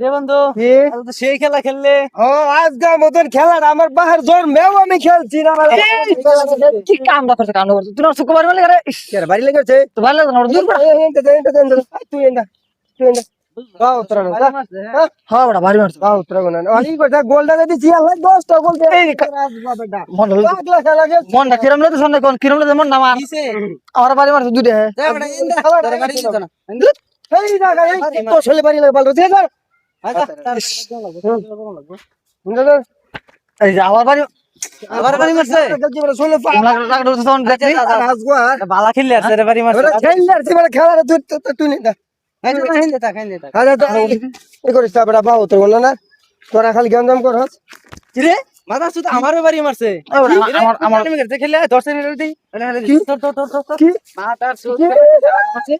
রে বন্ধু, কি? আজ তো সেই খেলা খেললে। ও আজকের মতন খেলাটা আমার বাহার জন্মেও আমি খেলছি না। আমার কি কামটা করছে, কামটা করছে। তুই আমার শুক্রবার বলে গেলে বাড়ি লেগেছে তো ভালো লাগছে না, ওটা দূর করা। তুই এন্ডা বাহ উত্তরা না হ্যাঁ বড়া, ভারী মারছে। বাহ উত্তরা না অনেক কথা গোলটা যদি জিয়া লাগ 10টা গোল দে এই মন পাগলা খেলা গেল মনটা কিরম লাগে শুনে কোন কিরম লাগে মন না আমার। আমার ভারী মারছে দুইটা। এই জায়গা এই তো ছেলে বাড়ি লাগে বল দে যা এই যে আমার ভারী ভারী মারছে। গলতি বড় ছেলে লাগলো তো তখন দেখলি রাজগুয়ার বালা খেললে আছে রে, ভারী মারছে। খেললে মানে খেলাটা তুই নে এই করিস না বেটা বাহ উত্তর বল না তোরা খালি গঞ্জাম করছ রে মাথা সুদ আমারও ভারী মারছে। আমার আমার খেলে 10 মিনিট দিই। তোর তোর তোর তোর কি মাথার সুদ কি? মারছে।